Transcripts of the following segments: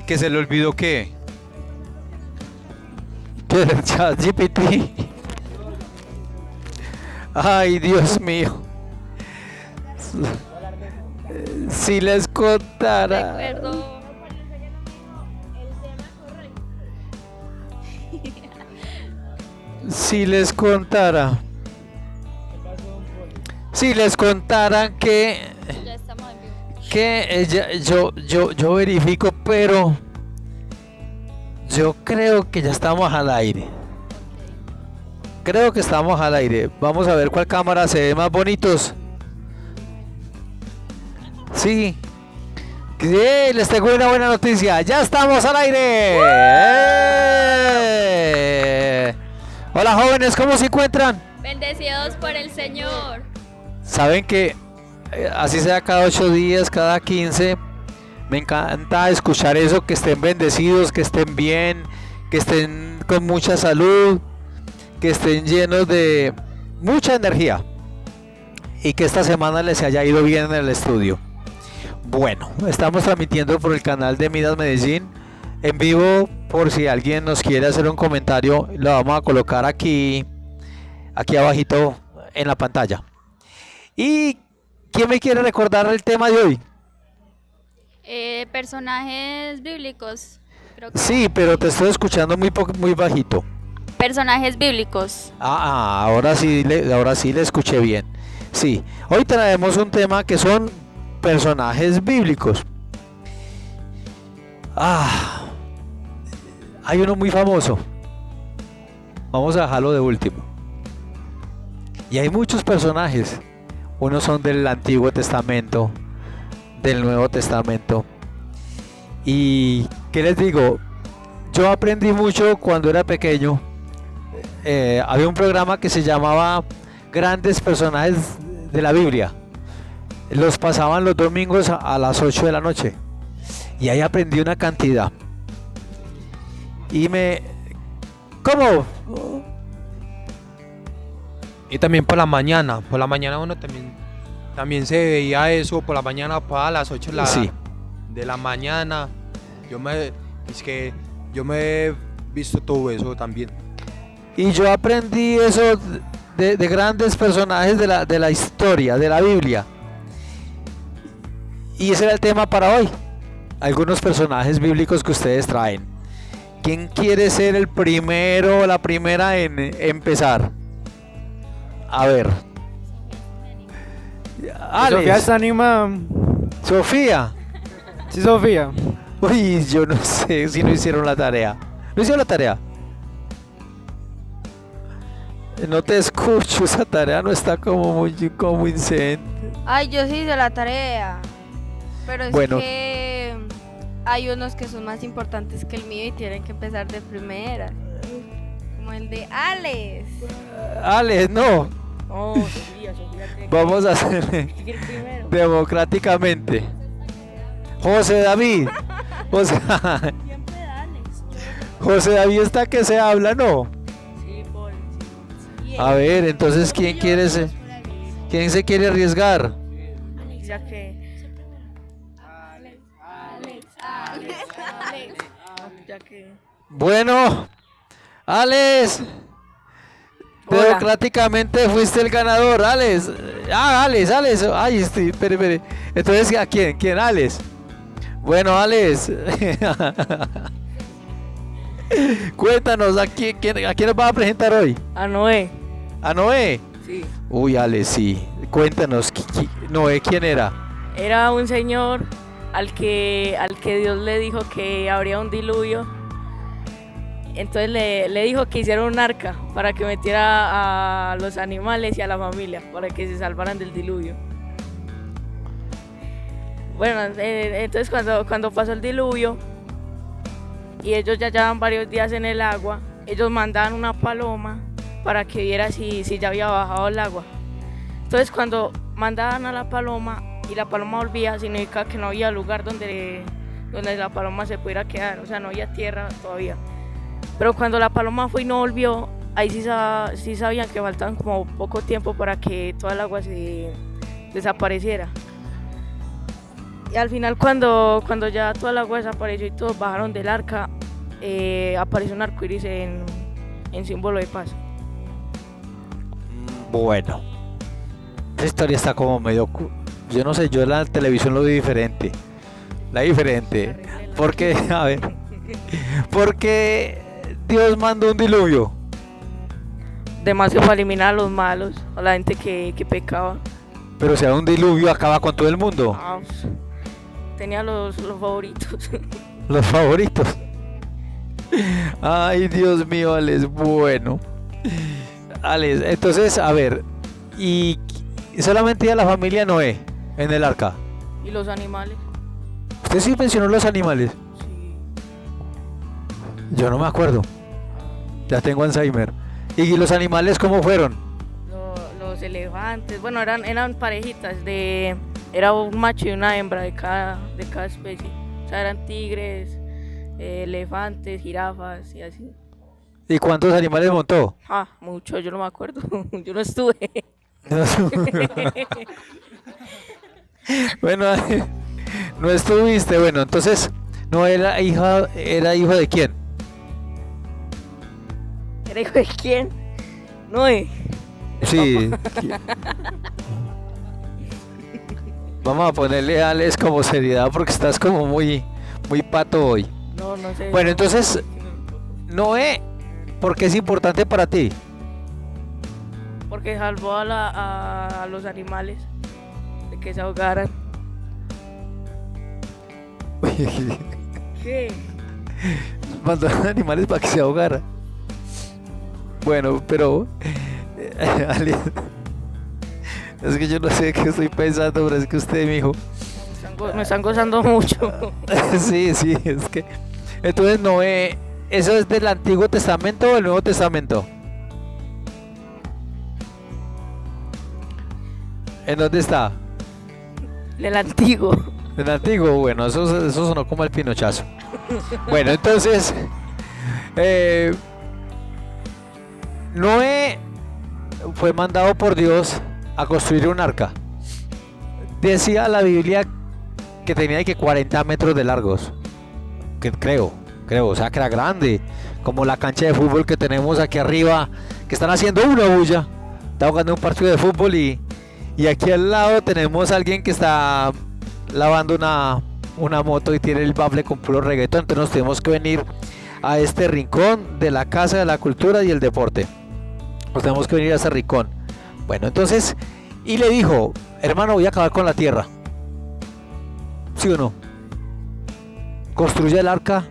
¿Que se le olvidó qué? Que el ChatGPT. Ay, Dios mío. Si les contara. Recuerdo. Si les contara. Si les contaran que Ya estamos en vivo. yo verifico, pero yo creo que ya estamos al aire. Creo que estamos al aire. Vamos a ver cuál cámara se ve más bonitos. Sí. Sí, les tengo una buena noticia. Ya estamos al aire. Hola jóvenes, ¿cómo se encuentran? Bendecidos por el Señor. Saben que así sea cada 8 días, cada 15, me encanta escuchar eso, que estén bendecidos, que estén bien, que estén con mucha salud, que estén llenos de mucha energía y que esta semana les haya ido bien en el estudio. Bueno, estamos transmitiendo por el canal de Midas Medellín en vivo, por si alguien nos quiere hacer un comentario, lo vamos a colocar aquí abajito en la pantalla. ¿Y quién me quiere recordar el tema de hoy? Personajes bíblicos. Creo que Sí, pero te estoy escuchando muy bajito. personajes bíblicos. Ahora sí le escuché bien. Sí, hoy traemos un tema que son personajes bíblicos. Hay uno muy famoso. Vamos a dejarlo de último. Y hay muchos personajes. Unos son del Antiguo Testamento, del Nuevo Testamento. Y ¿qué les digo? Yo aprendí mucho cuando era pequeño. Había un programa que se llamaba Grandes Personajes de la Biblia. Los pasaban los domingos a las 8 de la noche. Y ahí aprendí una cantidad. Y ¿Cómo? Y también por la mañana uno también se veía eso, por la mañana para las 8 Sí. de la mañana. Yo me he visto todo eso también. Y yo aprendí eso de grandes personajes de la historia, de la Biblia. Y ese era el tema para hoy. Algunos personajes bíblicos que ustedes traen. ¿Quién quiere ser el primero o la primera en empezar? A ver. Alex. Sofía está animada. Sofía. Sí, Sofía. Uy, yo no sé si no hicieron la tarea. ¿No hicieron la tarea? No te escucho, esa tarea no está como muy convincente. Ay, yo sí hice la tarea. Pero es Bueno. que hay unos que son más importantes que el mío y tienen que empezar de primera. Como el de Alex. Alex, no. Oh, Sofía tiene Vamos a hacer que ir primero. democráticamente. José David. Siempre Alex. José David está que se habla, ¿no? Sí, por A ver, entonces ¿quién quién se quiere arriesgar? Ya que. Ya que. Bueno, Alex. Hola. Democráticamente fuiste el ganador, Alex. Alex. Ay, espere. Entonces, ¿a quién? ¿Quién, Alex? Bueno, Alex. Cuéntanos, ¿a quién nos va a presentar hoy? A Noé. ¿A Noé? Sí. Uy, Alex, sí. Cuéntanos, Noé, ¿quién era? Era un señor al que Dios le dijo que habría un diluvio. Entonces le dijo que hiciera un arca para que metiera a los animales y a la familia, para que se salvaran del diluvio. Bueno, entonces cuando pasó el diluvio y ellos ya llevaban varios días en el agua, ellos mandaban una paloma para que viera si ya había bajado el agua. Entonces cuando mandaban a la paloma y la paloma volvía, significa que no había lugar donde la paloma se pudiera quedar, o sea, no había tierra todavía. Pero cuando la paloma fue y no volvió, ahí sí sabían que faltaban como poco tiempo para que toda el agua se desapareciera. Y al final cuando ya toda el agua desapareció y todos bajaron del arca, apareció un arco iris en símbolo de paz. Bueno, esa historia está como medio... Yo no sé, yo en la televisión lo vi diferente. La diferente. Porque, a ver, porque Dios mandó un diluvio. Demasiado para eliminar a los malos, a la gente que pecaba. Pero si era un diluvio, acaba con todo el mundo. Ah, tenía los favoritos. Los favoritos. Ay, Dios mío, Alex. Bueno. Alex, entonces, a ver. Y solamente iba la familia Noé en el arca. ¿Y los animales? ¿Usted sí mencionó los animales? Sí. Yo no me acuerdo. Ya tengo Alzheimer. ¿Y los animales cómo fueron? Los elefantes, bueno, eran parejitas, era un macho y una hembra de cada especie. O sea, eran tigres, elefantes, jirafas y así. ¿Y cuántos animales montó? Ah, mucho, yo no me acuerdo, yo no estuve. Bueno, no estuviste. Bueno, entonces, ¿no era hijo de quién? ¿Era hijo de quién? Noé. Sí. Vamos a ponerle a Alex como seriedad porque estás como muy pato hoy. No sé. Bueno, entonces, Noé, ¿por qué es importante para ti? Porque salvó a los animales de que se ahogaran. ¿Qué? Mandó a los animales para que se ahogaran. Bueno, pero Alex, es que yo no sé qué estoy pensando, pero es que usted, mijo. Me están gozando mucho. Sí, es que. Entonces, Noé, ¿eso es del Antiguo Testamento o del Nuevo Testamento? ¿En dónde está? El antiguo. En el Antiguo, bueno, eso sonó como el pinochazo. Bueno, entonces, Noé fue mandado por Dios a construir un arca. Decía la Biblia que tenía que 40 metros de largos. Que creo, o sea que era grande. Como la cancha de fútbol que tenemos aquí arriba, que están haciendo una bulla. Está jugando un partido de fútbol y aquí al lado tenemos a alguien que está lavando una moto y tiene el bafle con puro reggaetón. Entonces nos tenemos que venir a este rincón de la Casa de la Cultura y el Deporte. Nos tenemos que venir a ese rincón. Bueno, entonces, y le dijo, hermano, voy a acabar con la tierra. ¿Sí o no? Construye el arca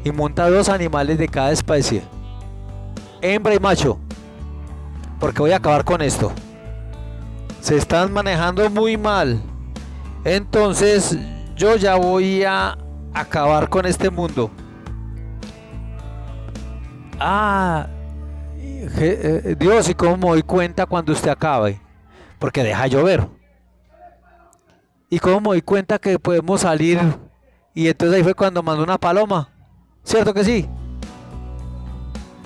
y monta 2 animales de cada especie, hembra y macho, porque voy a acabar con esto. Se están manejando muy mal. Entonces, yo ya voy a acabar con este mundo. Dios, ¿y cómo me doy cuenta cuando usted acabe? Porque deja llover. ¿Y cómo me doy cuenta que podemos salir? Y entonces ahí fue cuando mandó una paloma. ¿Cierto que sí?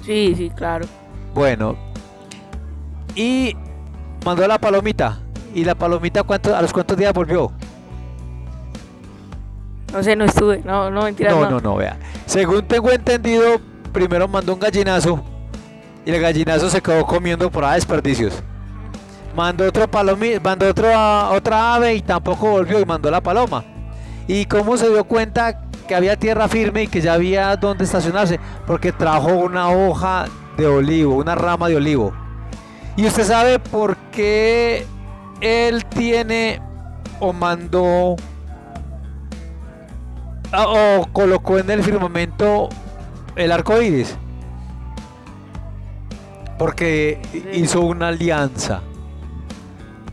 Sí, claro. Bueno. Y mandó la palomita. ¿Y la palomita a los cuántos días volvió? No sé, no estuve. No, mentira. No, vea. Según tengo entendido, primero mandó un gallinazo. Y el gallinazo se quedó comiendo por ahí desperdicios. Mandó otra ave y tampoco volvió y mandó la paloma. ¿Y cómo se dio cuenta que había tierra firme y que ya había donde estacionarse? Porque trajo una hoja de olivo, una rama de olivo. ¿Y usted sabe por qué él tiene o mandó o colocó en el firmamento el arco iris? Porque hizo una alianza.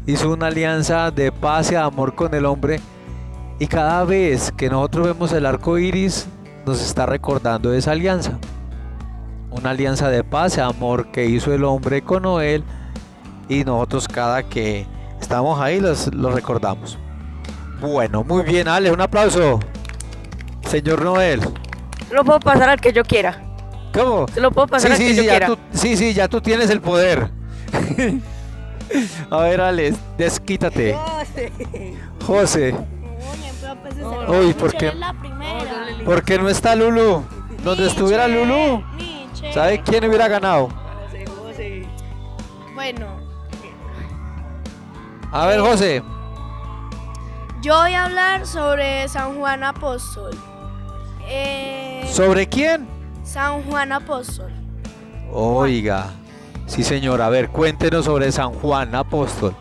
Hizo una alianza de paz y de amor con el hombre. Y cada vez que nosotros vemos el arco iris, nos está recordando esa alianza. Una alianza de paz y amor que hizo el hombre con Noé. Y nosotros cada que estamos ahí los recordamos. Bueno, muy bien, Ale, un aplauso. Señor Noel. Lo puedo pasar al que yo quiera. ¿Cómo? Se lo puedo pasar al que yo quiera. Ya tú tienes el poder. A ver, Ale, desquítate. José. Uy, ¿por qué? ¿Por qué no está Lulu? Donde estuviera Lulu, ¿sabe quién hubiera ganado? Bueno, A ver, José. yo voy a hablar sobre San Juan Apóstol. ¿Sobre quién? San Juan Apóstol. Oiga. Sí, señor. A ver, cuéntenos sobre San Juan Apóstol.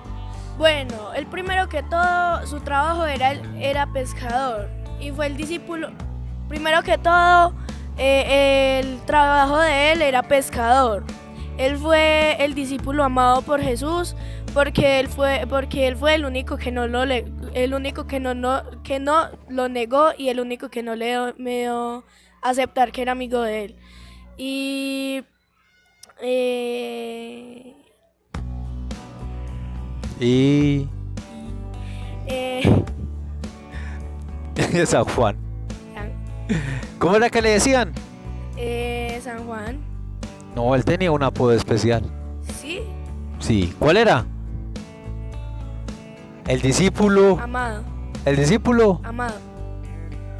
Bueno, el primero que todo, su trabajo era pescador y fue el discípulo. Primero que todo, el trabajo de él era pescador. Él fue el discípulo amado por Jesús porque él fue el único que no lo negó y el único que no le dio aceptar que era amigo de él. Y Y San Juan. ¿Cómo era que le decían? San Juan, No, él tenía un apodo especial. sí, Sí. ¿Cuál era? El discípulo. amado, El discípulo. amado.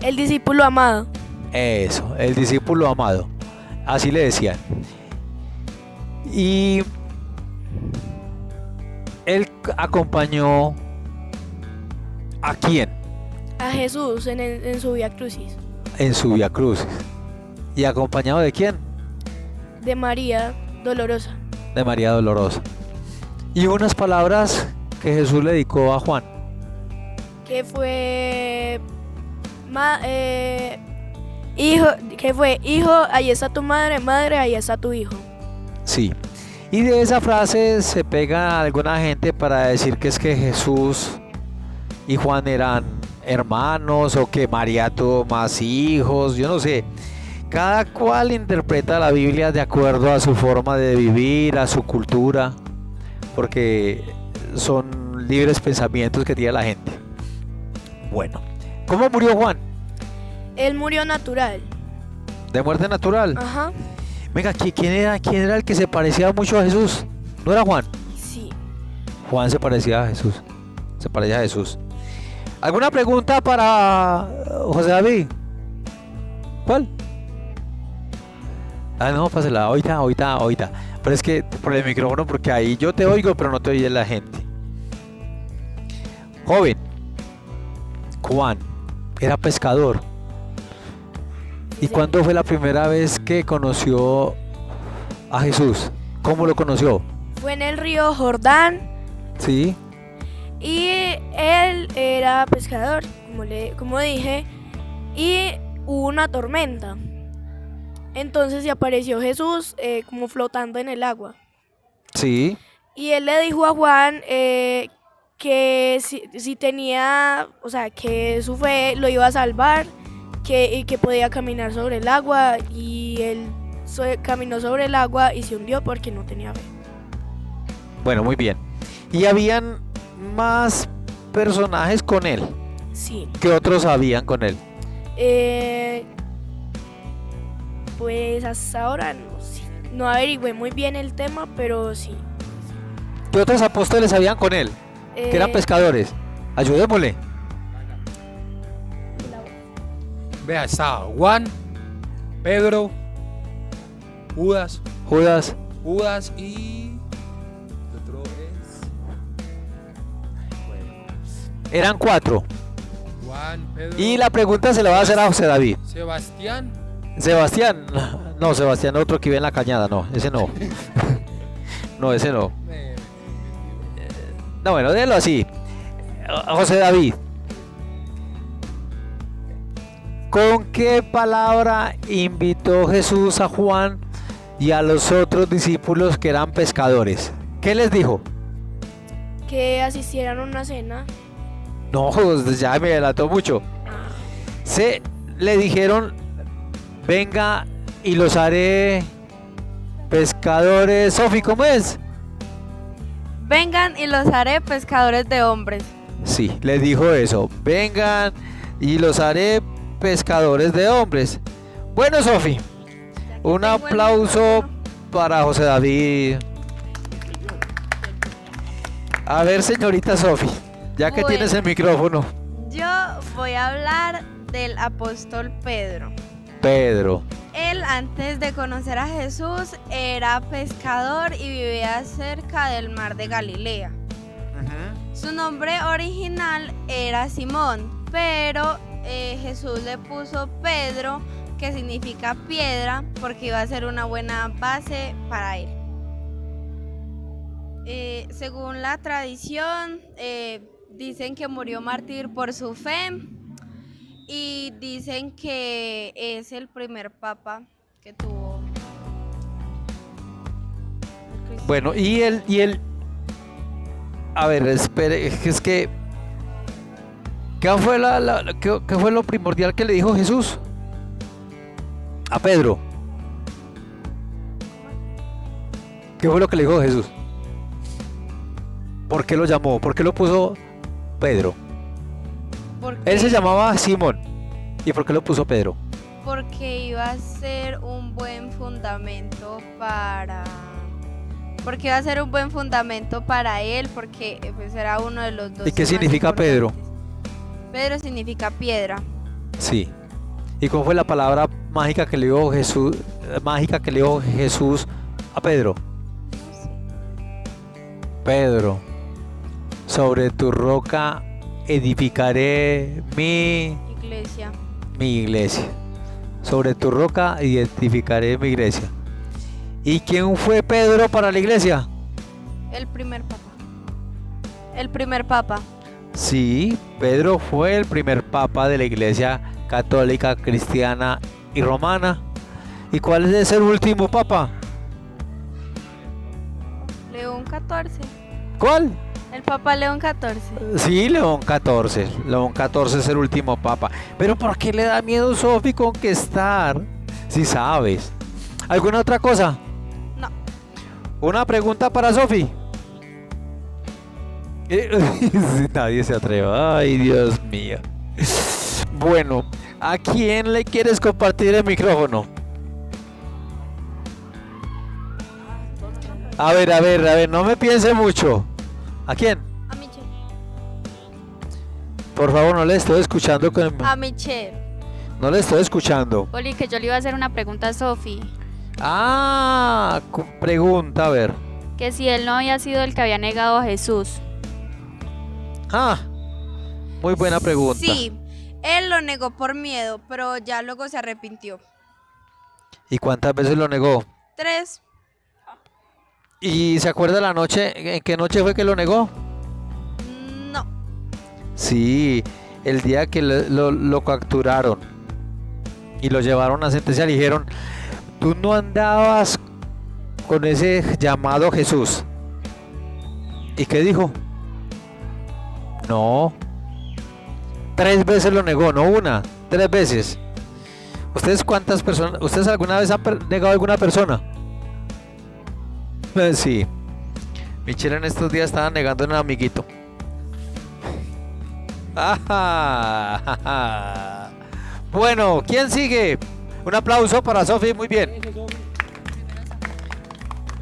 El discípulo amado. Eso, el discípulo amado. Así le decían. Y él acompañó ¿a quién? A Jesús en su Vía Crucis. En su Vía Crucis. ¿Y acompañado de quién? De María Dolorosa. De María Dolorosa. Y unas palabras que Jesús le dedicó a Juan. Que fue hijo, ahí está tu madre, madre, ahí está tu hijo. Sí. Y de esa frase se pega alguna gente para decir que es que Jesús y Juan eran hermanos o que María tuvo más hijos, yo no sé. Cada cual interpreta la Biblia de acuerdo a su forma de vivir, a su cultura, porque son libres pensamientos que tiene la gente. Bueno, ¿cómo murió Juan? Él murió natural. ¿De muerte natural? Ajá. Venga, ¿quién era el que se parecía mucho a Jesús? ¿No era Juan? Sí. Juan se parecía a Jesús. Se parecía a Jesús. ¿Alguna pregunta para José David? ¿Cuál? Ah, no, pásela. Ahorita. Pero es que por el micrófono, porque ahí yo te oigo, pero no te oye la gente. Joven, Juan era pescador. ¿Y cuándo fue la primera vez que conoció a Jesús? ¿Cómo lo conoció? Fue en el río Jordán Sí. y él era pescador, como dije, y hubo una tormenta. Entonces se apareció Jesús como flotando en el agua. Sí. Y él le dijo a Juan que si tenía, o sea, que su fe lo iba a salvar, y que podía caminar sobre el agua, y él caminó sobre el agua y se hundió porque no tenía fe. Bueno, muy bien. ¿Y habían más personajes con él? Sí. ¿Qué otros habían con él? Pues hasta ahora no averigüé muy bien el tema, pero sí. ¿Qué otros apóstoles habían con él? Que eran pescadores. Ayudémosle. Vea, está Juan, Pedro, Judas y... otro es... Eran 4. Juan, Pedro... Y la pregunta se la va a hacer a José David. Sebastián. Sebastián. No, Sebastián, otro que vive en la cañada. No, ese no. No, ese no. No, bueno, déjalo así. José David. ¿Con qué palabra invitó Jesús a Juan y a los otros discípulos que eran pescadores? ¿Qué les dijo? Que asistieran a una cena. No, ya me adelantó mucho. Le dijeron, venga y los haré pescadores. Sofi, ¿cómo es? Vengan y los haré pescadores de hombres. Sí, les dijo eso. Vengan y los haré pescadores de hombres. Bueno, Sofi, un aplauso para José David. A ver, señorita Sofi, ya que Bueno. tienes el micrófono. Yo voy a hablar del apóstol Pedro. Pedro. Él, antes de conocer a Jesús, era pescador y vivía cerca del mar de Galilea. Su nombre original era Simón, pero Jesús le puso Pedro, que significa piedra, porque iba a ser una buena base para él. Según la tradición, dicen que murió mártir por su fe y dicen que es el primer papa que tuvo. Bueno, y él, a ver, espere, es que, ¿qué fue qué fue lo primordial que le dijo Jesús a Pedro? ¿Qué fue lo que le dijo Jesús? ¿Por qué lo llamó? ¿Por qué lo puso Pedro? Porque, Él se llamaba Simón. ¿Y por qué lo puso Pedro? porque iba a ser un buen fundamento para... Porque iba a ser un buen fundamento para él, porque pues era uno de los dos. ¿Y qué más significa Pedro? importantes. Pedro significa piedra. Sí. ¿Y cómo fue la palabra mágica que le dio Jesús, a Pedro? Pedro, sobre tu roca edificaré mi iglesia. Sobre tu roca edificaré mi iglesia. ¿Y quién fue Pedro para la iglesia? El primer papa. Sí, Pedro fue el primer papa de la iglesia católica, cristiana y romana. ¿Y cuál es el último papa? León XIV. ¿Cuál? El papa León XIV. Sí, León XIV. León XIV es el último papa. Pero ¿por qué le da miedo Sofi conquistar? Si sabes. ¿Alguna otra cosa? No. Una pregunta para Sofi. Si nadie se atreve. Ay, Dios mío. Bueno, ¿a quién le quieres compartir el micrófono? A ver, no me piense mucho. ¿A quién? A Michelle. Por favor, no le estoy escuchando. A Michelle. No le estoy escuchando. Oli, que yo le iba a hacer una pregunta a Sofi. Ah, pregunta, a ver. Que si él no había sido el que había negado a Jesús. Ah, muy buena pregunta. Sí, él lo negó por miedo, pero ya luego se arrepintió. ¿Y cuántas veces lo negó? 3. ¿Y se acuerda la noche? ¿En qué noche fue que lo negó? No. Sí, el día que lo capturaron y lo llevaron a sentencia, le dijeron: tú no andabas con ese llamado Jesús. ¿Y qué dijo? No. 3 veces lo negó, no una, 3 veces. ¿Ustedes cuántas personas? ¿Ustedes alguna vez han negado a alguna persona? Sí. Michelle en estos días estaba negando a un amiguito. Bueno, ¿quién sigue? Un aplauso para Sofi, muy bien.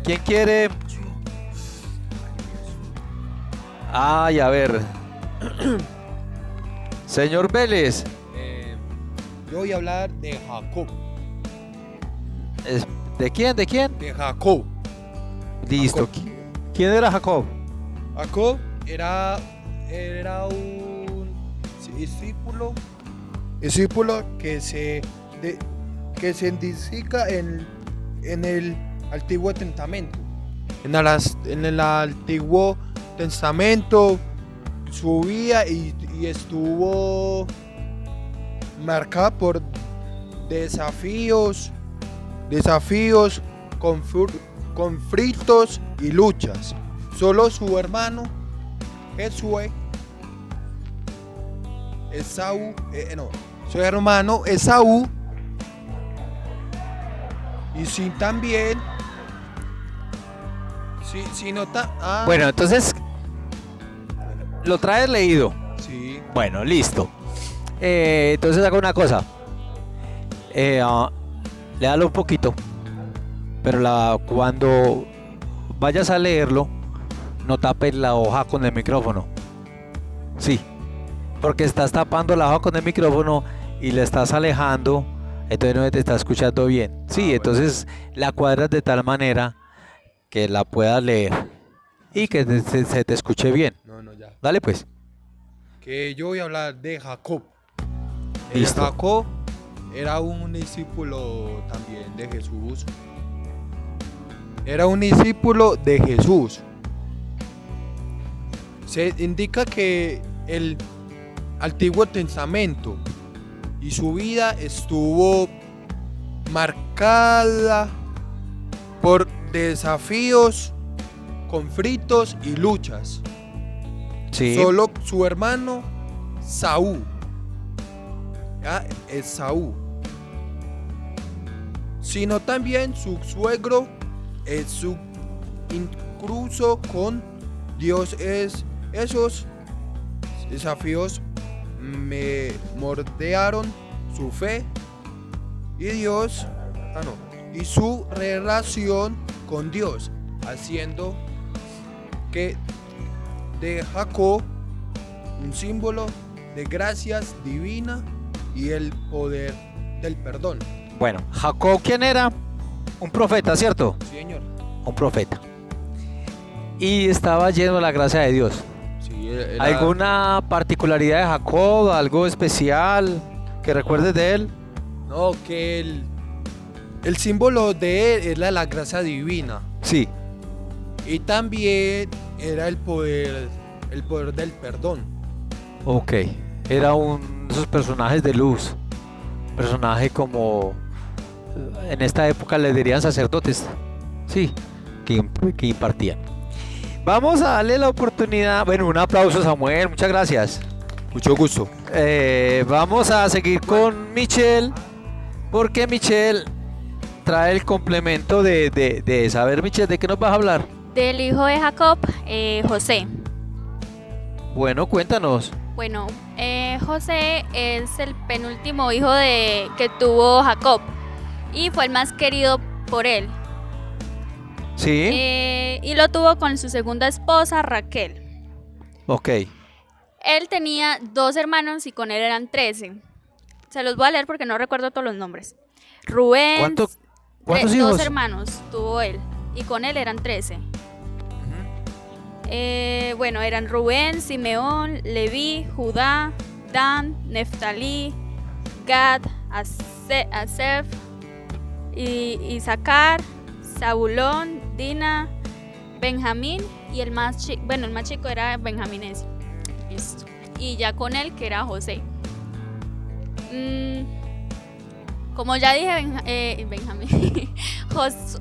¿Quién quiere? Ay, a ver. Señor Vélez. Yo voy a hablar de Jacob. ¿De quién? ¿De quién? De Jacob. Listo. Jacob. ¿Quién era Jacob? Jacob era un discípulo que se indica en el Antiguo Testamento. En el Antiguo Testamento su vida y estuvo marcada por desafíos, conflictos y luchas. Solo su hermano su hermano Esaú, y sin también si nota. Bueno, entonces lo traes leído. Sí. Bueno, listo. Entonces haga una cosa. Léalo un poquito. Pero cuando vayas a leerlo, no tapes la hoja con el micrófono. Sí. porque estás tapando la hoja con el micrófono y le estás alejando, entonces no te está escuchando bien. Sí, bueno. entonces la cuadras de tal manera que la puedas leer y que se te escuche bien. No, ya. Dale pues. Que yo voy a hablar de Jacob. Listo. Jacob era un discípulo también de Jesús. Era un discípulo de Jesús. Se indica que el Antiguo Testamento y su vida estuvo marcada por desafíos, conflictos y luchas. Sí. Solo su hermano Saúl, ¿ya? Esaú, sino también su suegro, su incluso con Dios esos desafíos me moldearon su fe y Dios, y su relación con Dios, haciendo que de Jacob un símbolo de gracias divina y el poder del perdón. Bueno, Jacob, ¿quién era? Un profeta, ¿cierto? Señor. Un profeta. Y estaba lleno de la gracia de Dios. Sí, era- ¿Alguna particularidad de Jacob? ¿Algo especial que recuerdes de él? No, que el símbolo de él era la gracia divina. Sí. Y también era el poder del perdón. Ok. Era de esos personajes de luz. Personaje como en esta época le dirían sacerdotes. Sí, que impartían. Vamos a darle la oportunidad. Bueno, un aplauso, Samuel. Muchas gracias. Mucho gusto. Vamos a seguir con Michelle. Porque Michelle trae el complemento de saber, Michelle, ¿de qué nos vas a hablar? Del hijo de Jacob, José. Bueno, cuéntanos. Bueno, José es el penúltimo hijo que tuvo Jacob y fue el más querido por él. Sí. Y lo tuvo con su segunda esposa, Raquel. Ok. Él tenía 2 hermanos y con él eran 13. Se los voy a leer porque no recuerdo todos los nombres. Rubén. ¿Cuántos hijos? 2 hermanos tuvo él y con él eran 13. Bueno, eran Rubén, Simeón, Leví, Judá, Dan, Neftalí, Gad, Asef, Isaacar, Zabulón, Dina, Benjamín y el más chico era Benjamín ese. Listo. Y ya con él que era José. Como ya dije, Benjamín,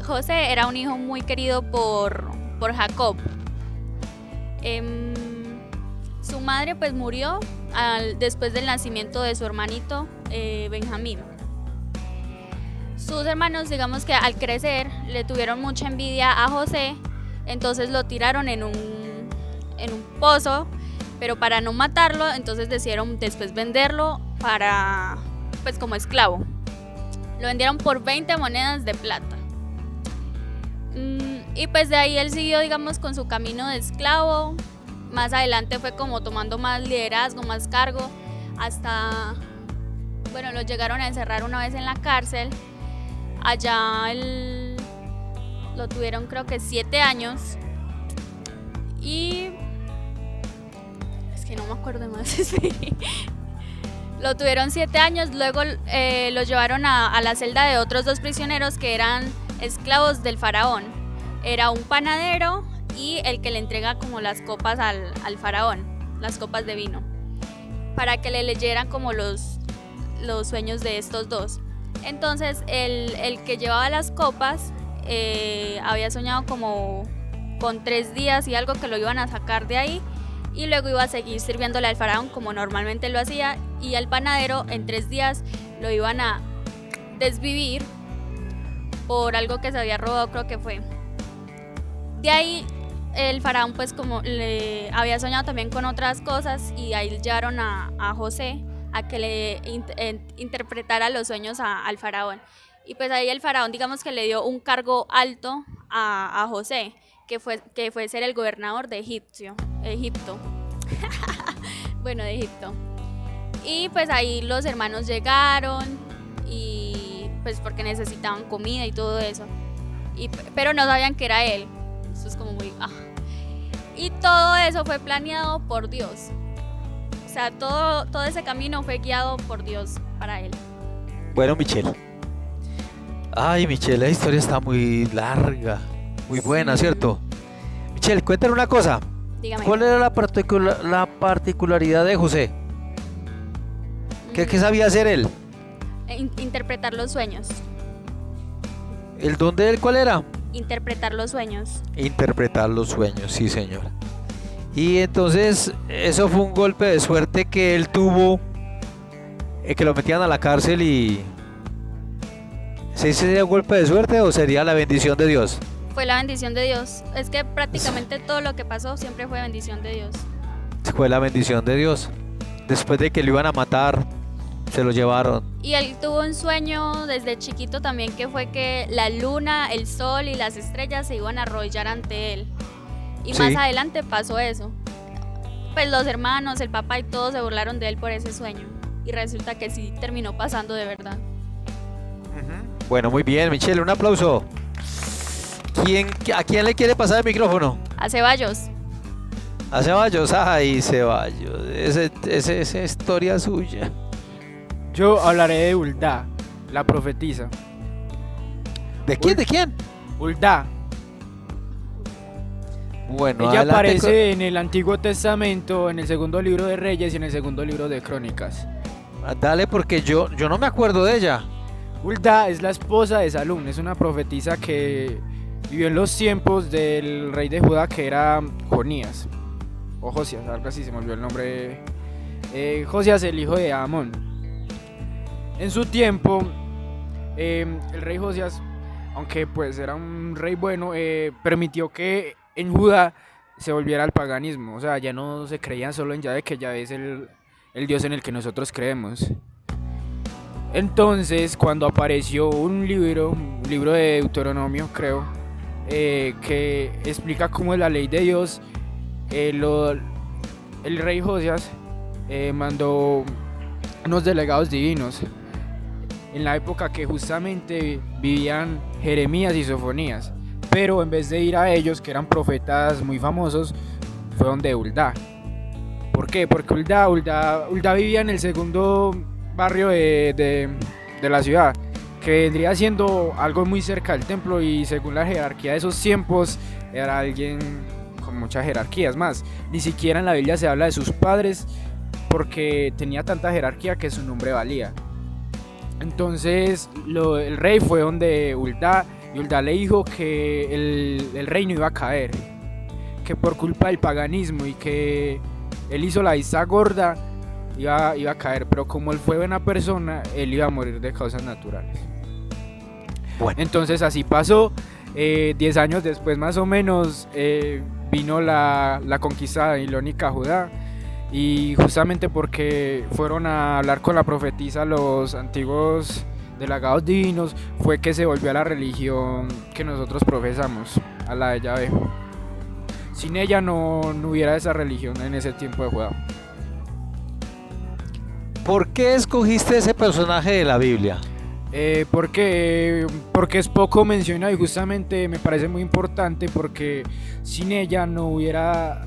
José era un hijo muy querido por Jacob. Su madre pues murió después del nacimiento de su hermanito Benjamín. Sus hermanos, digamos que al crecer le tuvieron mucha envidia a José, entonces lo tiraron en un pozo, pero para no matarlo, entonces decidieron después venderlo pues como esclavo. Lo vendieron por 20 monedas de plata. Y pues de ahí él siguió, digamos, con su camino de esclavo. Más adelante fue como tomando más liderazgo, más cargo, hasta, bueno, lo llegaron a encerrar una vez en la cárcel. Allá lo tuvieron creo que 7 años. Y es que no me acuerdo más. Lo tuvieron 7 años, luego lo llevaron a la celda de otros 2 prisioneros que eran esclavos del faraón. Era un panadero y el que le entrega como las copas al faraón, las copas de vino, para que le leyeran como los sueños de estos 2. Entonces el que llevaba las copas había soñado como con 3 días y algo que lo iban a sacar de ahí, y luego iba a seguir sirviéndole al faraón como normalmente lo hacía, y al panadero en 3 días lo iban a desvivir por algo que se había robado, creo que fue. De ahí el faraón pues como le había soñado también con otras cosas, y ahí llevaron a José a que le interpretara los sueños al faraón. Y pues ahí el faraón, digamos que le dio un cargo alto a José, que fue ser el gobernador de Egipto. Bueno, de Egipto. Y pues ahí los hermanos llegaron y pues porque necesitaban comida y todo eso. Pero no sabían que era él. Eso es como muy... Y todo eso fue planeado por Dios. O sea, todo ese camino fue guiado por Dios para él. Bueno, Michelle. Ay, Michelle, la historia está muy larga, muy buena, ¿cierto? Michelle, cuéntale una cosa. Dígame. ¿Cuál era la particularidad de José? ¿Qué sabía hacer él? Interpretar los sueños. ¿El don de él cuál era? Interpretar los sueños. Interpretar los sueños, sí, señor. Y entonces, eso fue un golpe de suerte que él tuvo, que lo metían a la cárcel y... ¿Sí sería un golpe de suerte o sería la bendición de Dios? Fue la bendición de Dios. Es que prácticamente todo lo que pasó siempre fue bendición de Dios. Fue la bendición de Dios. Después de que lo iban a matar, se lo llevaron. Y él tuvo un sueño desde chiquito también, que fue que la luna, el sol y las estrellas se iban a arrodillar ante él. Y Sí. más adelante pasó eso. Pues los hermanos, el papá y todos se burlaron de él por ese sueño. Y resulta que sí terminó pasando de verdad. Bueno, muy bien, Michelle, un aplauso. ¿A quién le quiere pasar el micrófono? A Ceballos. A Ceballos. Ay, Ceballos. Esa historia suya. Yo hablaré de Hulda, la profetisa. ¿De quién? ¿De quién? Hulda. Bueno, Ella adelante aparece en el Antiguo Testamento, en el segundo libro de Reyes y en el segundo libro de Crónicas. Dale, porque yo no me acuerdo de ella. Hulda es la esposa de Salum, es una profetisa que vivió en los tiempos del rey de Judá que era Jonías, o Josías, algo así, se me olvidó el nombre. Josías, el hijo de Amón. En su tiempo, el rey Josías, aunque pues era un rey bueno, permitió que en Judá se volviera al paganismo. O sea, ya no se creían solo en Yahvé, que Yahvé es el Dios en el que nosotros creemos. Entonces, cuando apareció un libro de Deuteronomio, creo, que explica cómo es la ley de Dios, el rey Josías mandó unos delegados divinos en la época que justamente vivían Jeremías y Sofonías, pero en vez de ir a ellos, que eran profetas muy famosos, fue donde Hulda. ¿Por qué? Porque Hulda vivía en el segundo barrio de la ciudad, que vendría siendo algo muy cerca del templo, y según la jerarquía de esos tiempos era alguien con muchas jerarquías. Más, ni siquiera en la Biblia se habla de sus padres porque tenía tanta jerarquía que su nombre valía. Entonces el rey fue donde Hulda, y Hulda le dijo que el reino iba a caer, que por culpa del paganismo y que él hizo la vista gorda iba a caer, pero como él fue buena persona, él iba a morir de causas naturales. Bueno. Entonces así pasó. 10 años después más o menos vino la conquista babilónica a Judá, y justamente porque fueron a hablar con la profetisa los antiguos delegados divinos, fue que se volvió a la religión que nosotros profesamos, a la de Yahvé. Sin ella no hubiera esa religión en ese tiempo de Judá. ¿Por qué escogiste ese personaje de la Biblia? Porque es poco mencionado, y justamente me parece muy importante porque sin ella no hubiera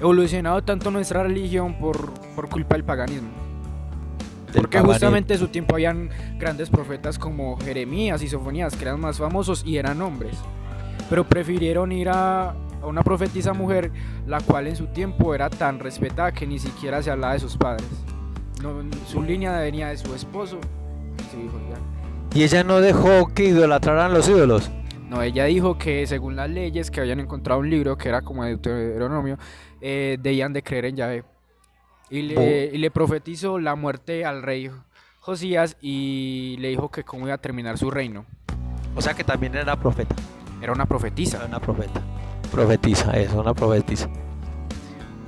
evolucionado tanto nuestra religión por culpa del paganismo. Porque justamente en su tiempo habían grandes profetas como Jeremías y Sofonías, que eran más famosos y eran hombres, pero prefirieron ir a una profetisa mujer, la cual en su tiempo era tan respetada que ni siquiera se hablaba de sus padres. No, su línea venía de su esposo y su hijo ya. ¿Y ella no dejó que idolatraran los ídolos? No, ella dijo que según las leyes, que habían encontrado un libro que era como de Deuteronomio, debían de creer en Yahvé. Y le profetizó la muerte al rey Josías, y le dijo que cómo iba a terminar su reino. O sea que también era profeta. Era una profetisa. Era una profeta. Profetiza, eso, una profetiza.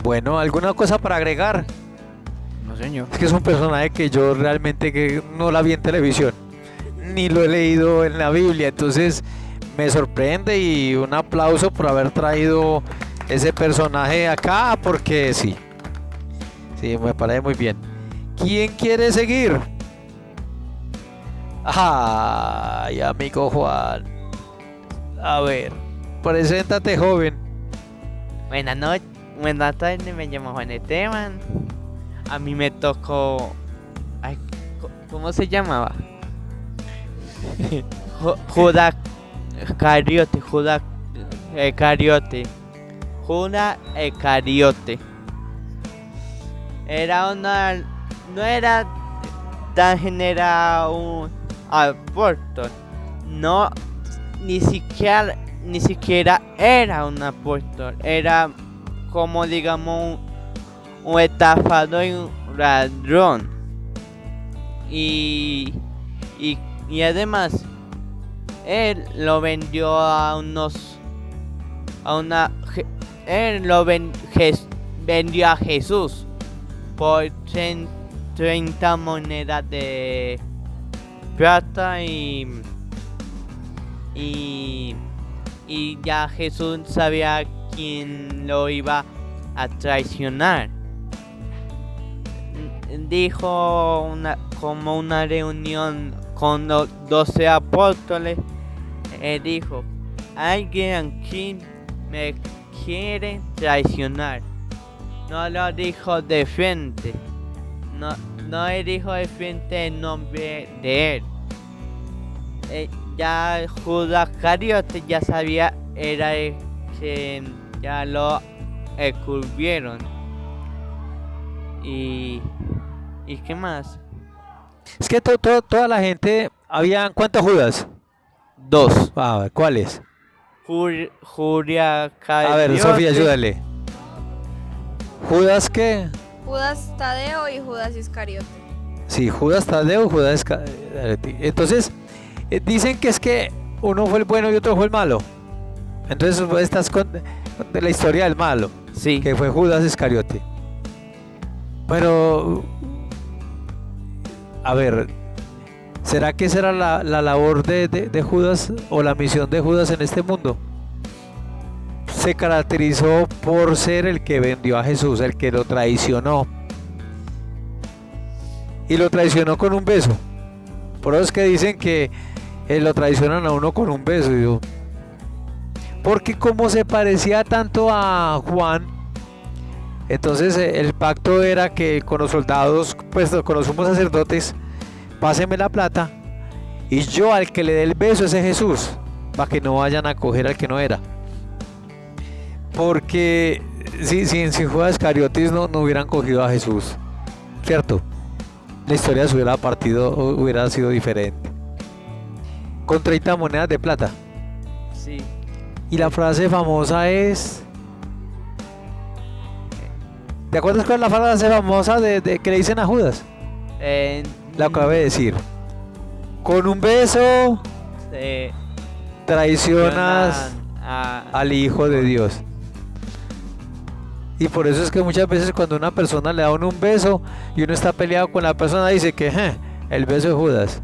Bueno, ¿alguna cosa para agregar? No, señor. Es que es un personaje que yo realmente que no la vi en televisión, ni lo he leído en la Biblia, entonces me sorprende, y un aplauso por haber traído ese personaje acá, porque sí. Sí, me parece muy bien. ¿Quién quiere seguir? Ay, amigo Juan. A ver, preséntate, joven. Buenas noches, buenas tardes, me llamo Juan Esteban. A mí me tocó. Ay, ¿cómo se llamaba? Judas Cariote, Judas Cariote. Judas Cariote. Era una. No era tan general un apóstol. No, ni siquiera era un apóstol. Era como digamos un estafador y un ladrón. Y además él lo vendió vendió a Jesús por 30 monedas de plata y ya Jesús sabía quién lo iba a traicionar. Dijo como una reunión con los 12 apóstoles, dijo, alguien aquí me quiere traicionar. No lo dijo de frente, no dijo de frente el nombre de él. Ya Judas Cariote ya sabía, era el que ya lo descubrieron. ¿Y qué más? Es que toda la gente, habían ¿cuántos Judas? 2. A ver, ¿cuáles? Julia Cariote. A ver, Sofía, ayúdale. ¿Judas qué? Judas Tadeo y Judas Iscariote. Sí, Judas Tadeo, Judas Iscariote. Entonces, dicen que es que uno fue el bueno y otro fue el malo. Entonces, estás con la historia del malo, Sí. que fue Judas Iscariote. Pero, a ver, ¿será que esa era la labor de Judas o la misión de Judas en este mundo? Se caracterizó por ser el que vendió a Jesús, el que lo traicionó. Y lo traicionó con un beso. Por eso es que dicen que lo traicionan a uno con un beso. Porque como se parecía tanto a Juan, entonces el pacto era que con los soldados, pues con los sumos sacerdotes, pásenme la plata y yo al que le dé el beso ese Jesús, para que no vayan a coger al que no era. Porque si Judas Iscariotis no hubieran cogido a Jesús, ¿cierto? La historia se hubiera partido, hubiera sido diferente. Con 30 monedas de plata. Sí. Y la frase famosa es... ¿Te acuerdas cuál es la frase famosa de que le dicen a Judas? La acabé de decir. Con un beso traicionas al Hijo de Dios. Y por eso es que muchas veces cuando una persona le da un beso y uno está peleado con la persona, dice que el beso de Judas.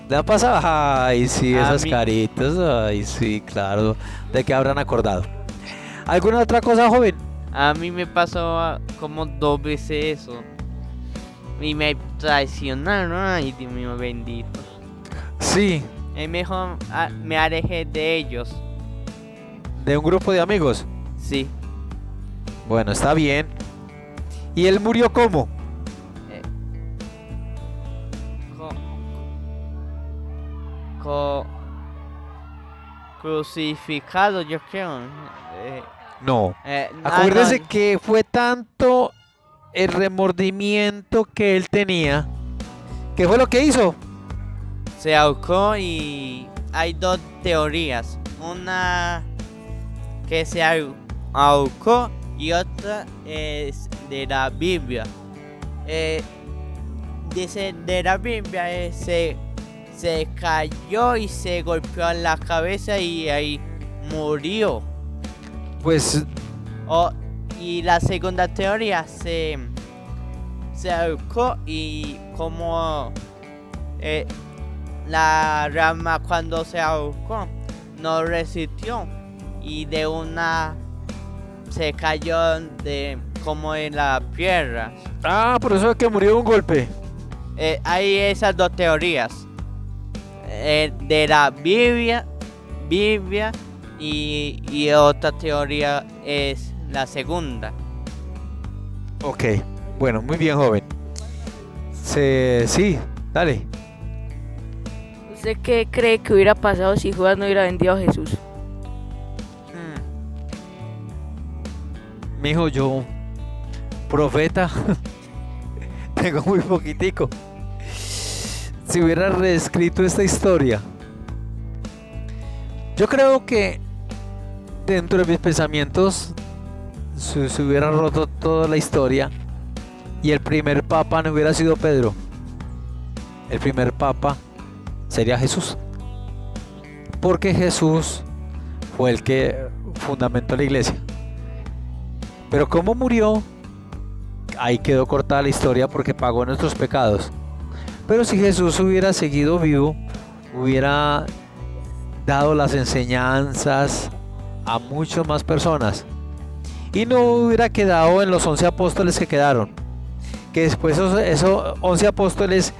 ¿Le ha pasado? Ay, sí, esas caritas. Ay, sí, claro. ¿De qué habrán acordado? ¿Alguna otra cosa, joven? A mí me pasó como 2 veces eso. Y me traicionaron. Ay, Dios mío bendito. Sí. Es mejor me alejé de ellos. ¿De un grupo de amigos? Sí. Bueno, está bien. ¿Y él murió cómo? Crucificado, yo creo. No. Acuérdese no. que fue tanto el remordimiento que él tenía. ¿Qué fue lo que hizo? Se ahorcó y hay 2 teorías. Una que se ahorcó y otra es de la Biblia. Dice de la Biblia se cayó y se golpeó en la cabeza y ahí murió. Pues Y la segunda teoría se ahorcó y como la rama cuando se ahorcó no resistió y de una se cayó como en la piedra Ah, por eso es que murió de un golpe. Hay esas dos teorías. De la Biblia y otra teoría es la segunda. Ok, bueno, muy bien, joven. Sí, dale. ¿Usted qué cree que hubiera pasado si Judas no hubiera vendido a Jesús? Mijo, yo, profeta, tengo muy poquitico. Si hubiera reescrito esta historia, yo creo que dentro de mis pensamientos se hubiera roto toda la historia y el primer papa no hubiera sido Pedro. El primer papa sería Jesús. Porque Jesús fue el que fundamentó la iglesia. Pero ¿cómo murió? Ahí quedó cortada la historia porque pagó nuestros pecados. Pero si Jesús hubiera seguido vivo, hubiera dado las enseñanzas a muchas más personas. Y no hubiera quedado en los 11 apóstoles que quedaron. Que después esos 11 apóstoles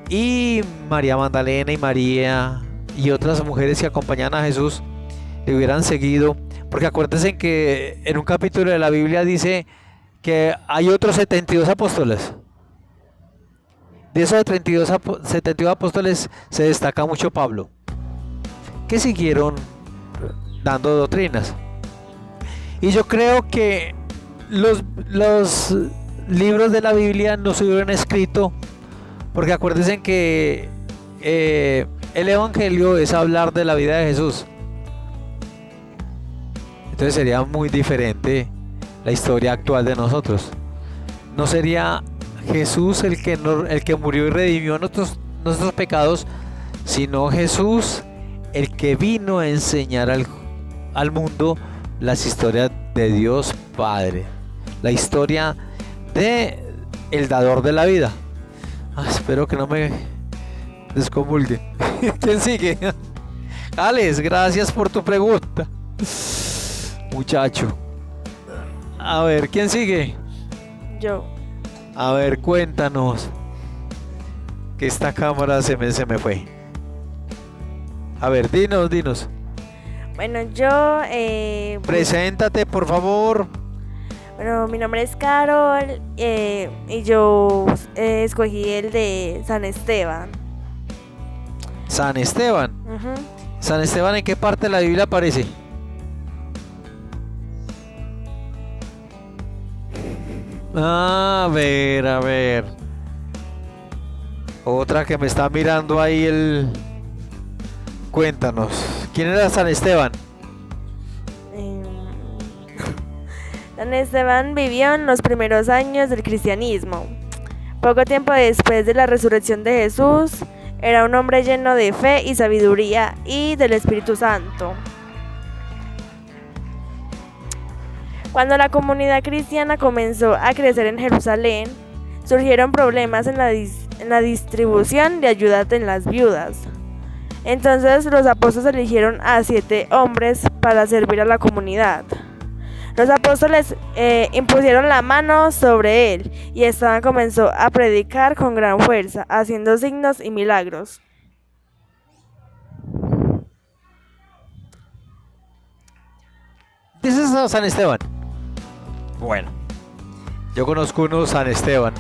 y María Magdalena y María y otras mujeres que acompañaban a Jesús le hubieran seguido. Porque acuérdense que en un capítulo de la Biblia dice que hay otros 72 apóstoles. De esos 72 apóstoles se destaca mucho Pablo, que siguieron dando doctrinas. Y yo creo que los libros de la Biblia no se hubieran escrito, porque acuérdense que el Evangelio es hablar de la vida de Jesús. Entonces sería muy diferente la historia actual de nosotros. No sería Jesús el que murió y redimió nuestros pecados, sino Jesús el que vino a enseñar al mundo las historias de Dios Padre, la historia de el dador de la vida. Espero que no me descomulgue. ¿Quién sigue? Alex, gracias por tu pregunta, muchacho. A ver, ¿quién sigue? Yo. A ver, cuéntanos. Que esta cámara se me fue. A ver, dinos. Bueno, yo... Preséntate, por favor. Bueno, mi nombre es Carol y yo escogí el de San Esteban. San Esteban. Ujú. San Esteban, ¿en qué parte de la Biblia aparece? A ver. Otra que me está mirando ahí Cuéntanos, ¿quién era San Esteban? San Esteban vivió en los primeros años del cristianismo. Poco tiempo después de la resurrección de Jesús, era un hombre lleno de fe y sabiduría y del Espíritu Santo. Cuando la comunidad cristiana comenzó a crecer en Jerusalén, surgieron problemas en la distribución de ayuda en las viudas. Entonces los apóstoles eligieron a 7 hombres para servir a la comunidad. Los apóstoles impusieron la mano sobre él y Esteban comenzó a predicar con gran fuerza, haciendo signos y milagros. ¿Dices a San Esteban? Bueno, yo conozco unos San Esteban.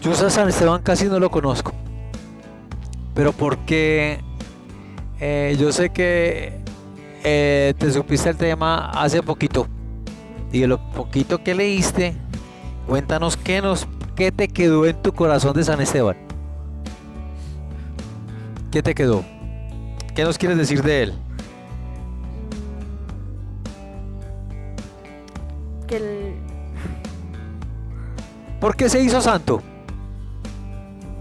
Yo a San Esteban casi no lo conozco. Pero porque yo sé que te supiste el tema hace poquito. Y de lo poquito que leíste, cuéntanos qué te quedó en tu corazón de San Esteban. ¿Qué te quedó? ¿Qué nos quieres decir de él? ¿Por qué se hizo santo?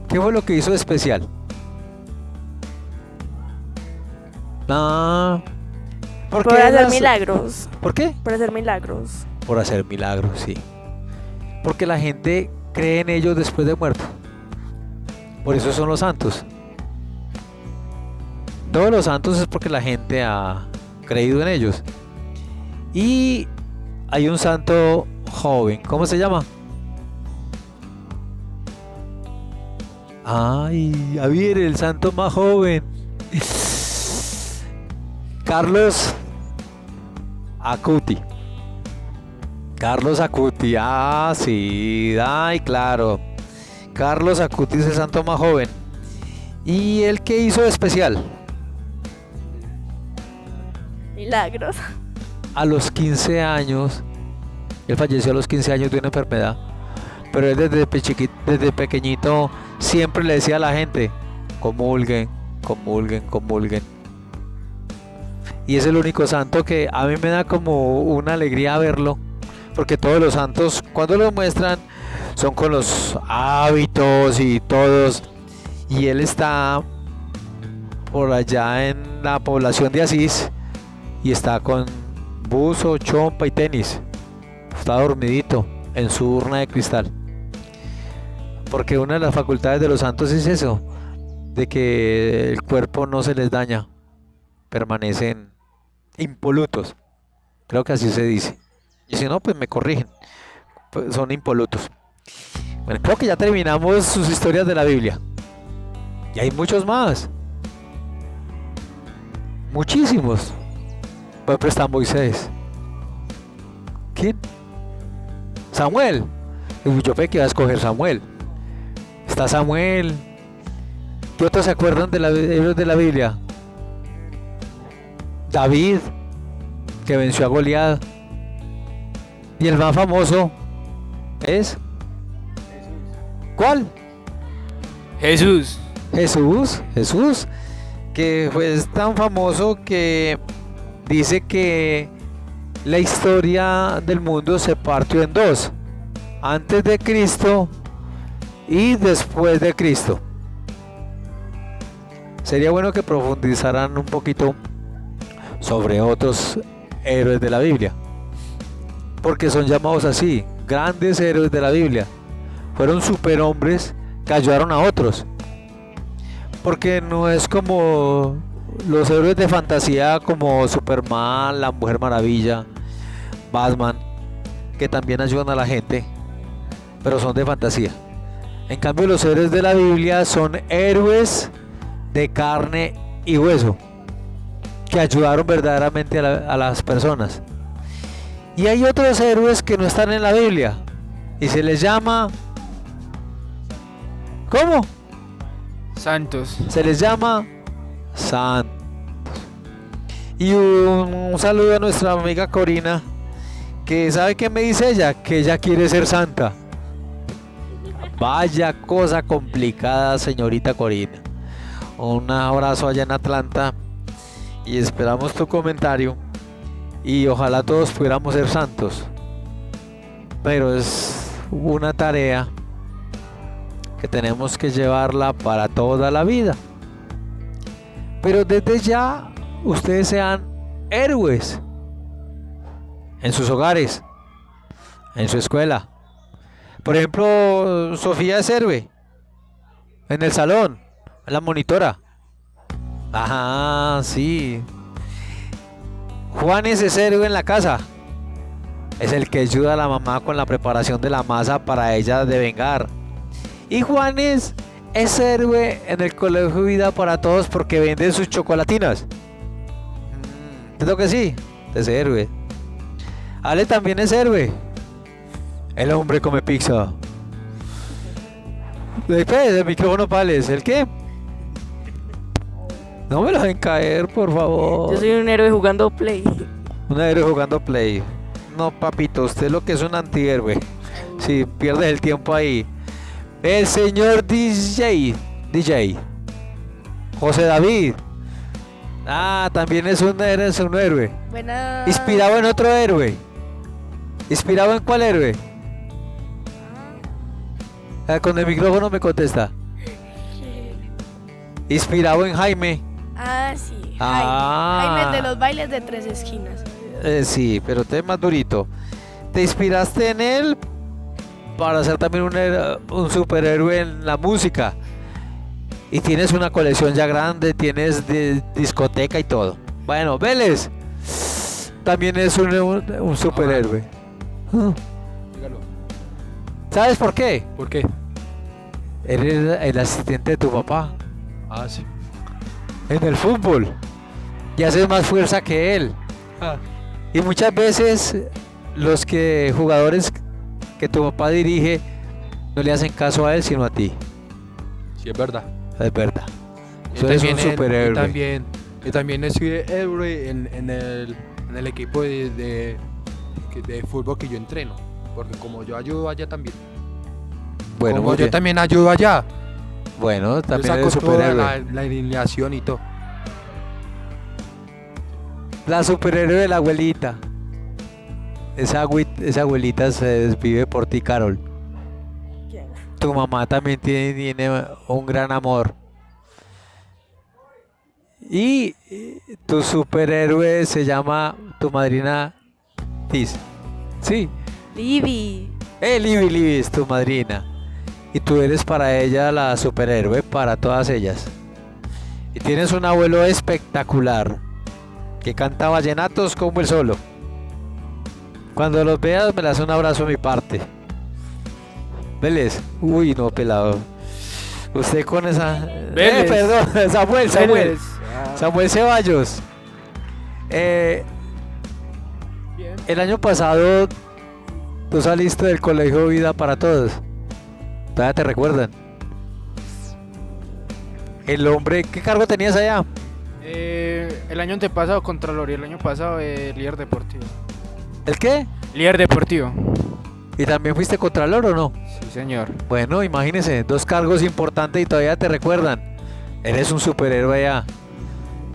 ¿Qué fue lo que hizo de especial? Por hacer milagros. ¿Por qué? Por hacer milagros. Por hacer milagros, sí. Porque la gente cree en ellos después de muerto. Por eso son los santos. Todos los santos es porque la gente ha creído en ellos. Y hay un santo joven. ¿Cómo se llama? Ay, Javier, el santo más joven. Carlos Acuti. Carlos Acuti, sí, ay, claro. Carlos Acuti es el santo más joven. ¿Y el que hizo de especial? Milagros. A los 15 años, él falleció a los 15 años de una enfermedad, pero él desde pequeñito siempre le decía a la gente, comulguen, comulguen, comulguen. Y es el único santo que a mí me da como una alegría verlo, porque todos los santos, cuando lo muestran, son con los hábitos y todos, y él está por allá en la población de Asís, y está con buzo, chompa y tenis. Está dormidito en su urna de cristal. Porque una de las facultades de los santos es eso, de que el cuerpo no se les daña, permanecen impolutos. Creo que así se dice. Y si no, pues me corrigen. Pues son impolutos. Bueno, creo que ya terminamos sus historias de la Biblia. Y hay muchos más. Muchísimos. Por ejemplo, está Moisés. ¿Quién? Samuel. Yo pensé que iba a escoger Samuel. Está Samuel. ¿Qué otros se acuerdan de la Biblia? David, que venció a Goliat. Y el más famoso es... ¿Cuál? Jesús. Jesús, que fue tan famoso que dice que la historia del mundo se partió en dos, antes de Cristo y después de Cristo. Sería bueno que profundizaran un poquito sobre otros héroes de la Biblia, porque son llamados así, grandes héroes de la Biblia. Fueron superhombres que ayudaron a otros, porque no es como los héroes de fantasía como Superman, la Mujer Maravilla, Batman, que también ayudan a la gente, pero son de fantasía. En cambio, los héroes de la Biblia son héroes de carne y hueso, que ayudaron verdaderamente a las personas. Y hay otros héroes que no están en la Biblia y se les llama... ¿Cómo? Santos. Se les llama santos. Y un saludo a nuestra amiga Corina, que ¿sabe qué me dice ella? Que ella quiere ser santa. Vaya cosa complicada, señorita Corina. Un abrazo allá en Atlanta y esperamos tu comentario. Y ojalá todos pudiéramos ser santos, pero es una tarea que tenemos que llevarla para toda la vida. Pero desde ya ustedes sean héroes en sus hogares, en su escuela. Por ejemplo, Sofía es héroe en el salón, la monitora. Ajá, sí. Juanes es héroe en la casa. Es el que ayuda a la mamá con la preparación de la masa para ella devengar. Y Juanes es héroe en el colegio Vida para Todos porque vende sus chocolatinas. ¿Entiendo que sí? Es héroe. Ale también es héroe. El hombre come pizza. El micrófono pales. ¿El qué? No me lo dejen caer, por favor. Yo soy un héroe jugando Play. Un héroe jugando Play. No, papito, usted lo que es un antihéroe. Si pierdes el tiempo ahí. El señor DJ. José David. También es un héroe. Buenas. Inspirado en otro héroe. ¿Inspirado en cuál héroe? Con el micrófono me contesta. Inspirado en Jaime. Sí. Ah. Jaime, el de los bailes de 3 esquinas. Sí, pero usted es más durito. ¿Te inspiraste en él para ser también un superhéroe en la música? Y tienes una colección ya grande, tienes de discoteca y todo. Bueno, Vélez también es un superhéroe. ¿Sabes por qué? ¿Por qué? Eres el asistente de tu papá Ah, sí. en el fútbol y haces más fuerza que él. Ah, Y muchas veces los jugadores que tu papá dirige no le hacen caso a él sino a ti. sí, es verdad. Es verdad. Y Tú eres un también, superhéroe. y también soy héroe en el equipo de fútbol que yo entreno. Porque como yo ayudo allá también. Bueno, como muy yo bien. también ayudo allá. Bueno, Yo también saco eres toda superhéroe. la alineación y todo. La superhéroe de la abuelita. Esa abuelita se desvive por ti, Carol. ¿Quién? Tu mamá también tiene un gran amor. Y tu superhéroe se llama tu madrina Tis. Sí. Libby. Libby es tu madrina. Y tú eres para ella la superhéroe, para todas ellas. Y tienes un abuelo espectacular que canta vallenatos como él solo. Cuando los veas me le das un abrazo a mi parte. Vélez. Uy, no, pelado. Usted con esa... Vélez. Perdón, Samuel. Vélez. Samuel Ceballos. Bien. El año pasado tú saliste del colegio Vida para Todos. Todavía te recuerdan. El hombre, ¿qué cargo tenías allá? El año antepasado Contralor y el año pasado líder deportivo. ¿El qué? Líder deportivo. ¿Y también fuiste contralor o no? Sí, señor. Bueno, imagínese, 2 cargos importantes y todavía te recuerdan. Eres un superhéroe allá.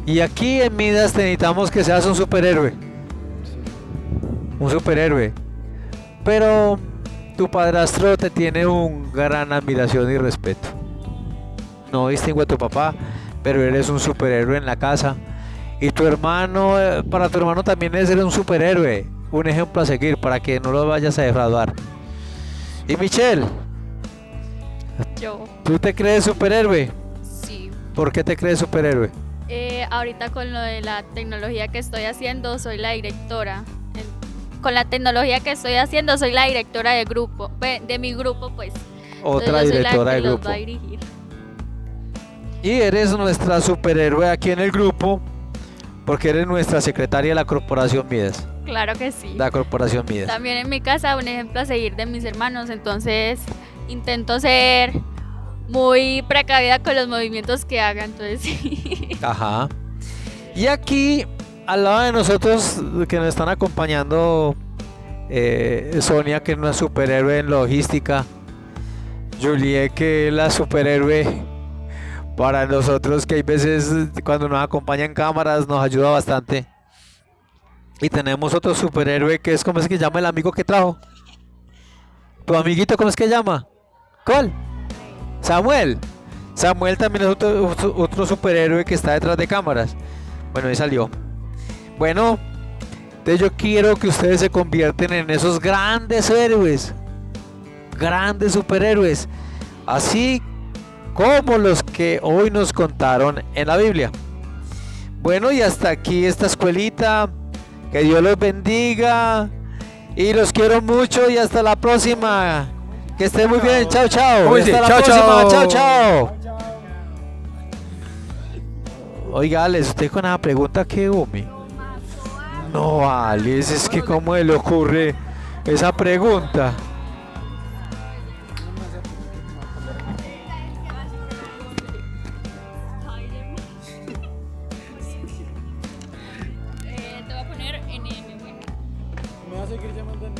Y aquí en Midas te necesitamos que seas un superhéroe. Un superhéroe. Pero tu padrastro te tiene un gran admiración y respeto. No distingo a tu papá, pero eres un superhéroe en la casa. Y tu hermano, para tu hermano también es ser un superhéroe. Un ejemplo a seguir para que no lo vayas a defraudar. Y Michelle, Yo, ¿tú te crees superhéroe? sí. ¿Por qué te crees superhéroe? Ahorita con lo de la tecnología que estoy haciendo, soy la directora. Con la tecnología que estoy haciendo, soy la directora de grupo, de mi grupo, pues. Otra Entonces, yo soy directora la de que los grupo. va a dirigir. Y eres nuestra superhéroe aquí en el grupo porque eres nuestra secretaria de la Corporación Midas. Claro que sí. La Corporación Midas. También en mi casa, un ejemplo a seguir de mis hermanos, entonces intento ser muy precavida con los movimientos que haga, entonces sí. Ajá. Y aquí, al lado de nosotros, que nos están acompañando, Sonia, que es una superhéroe en logística, Julie, que es la superhéroe para nosotros, que hay veces cuando nos acompaña en cámaras nos ayuda bastante. Y tenemos otro superhéroe que es, ¿cómo es que llama el amigo que trajo? ¿Tu amiguito cómo es que llama? ¿Cuál? Samuel. Samuel también es otro superhéroe que está detrás de cámaras. Bueno, ahí salió. Bueno, entonces yo quiero que ustedes se convierten en esos grandes héroes. Grandes superhéroes. Así como los que hoy nos contaron en la Biblia. Bueno, y hasta aquí esta escuelita. Que Dios los bendiga. Y los quiero mucho y hasta la próxima. Que estén muy bien. Chao, chao. ¿Cómo Hasta dice? la Chao, próxima. Chao, chao. chao. Oiga, Alex, usted con esa pregunta, ¿qué, hombre? No, Alex, es que cómo le ocurre esa pregunta. Te voy a poner en M. Me va a seguir llamando en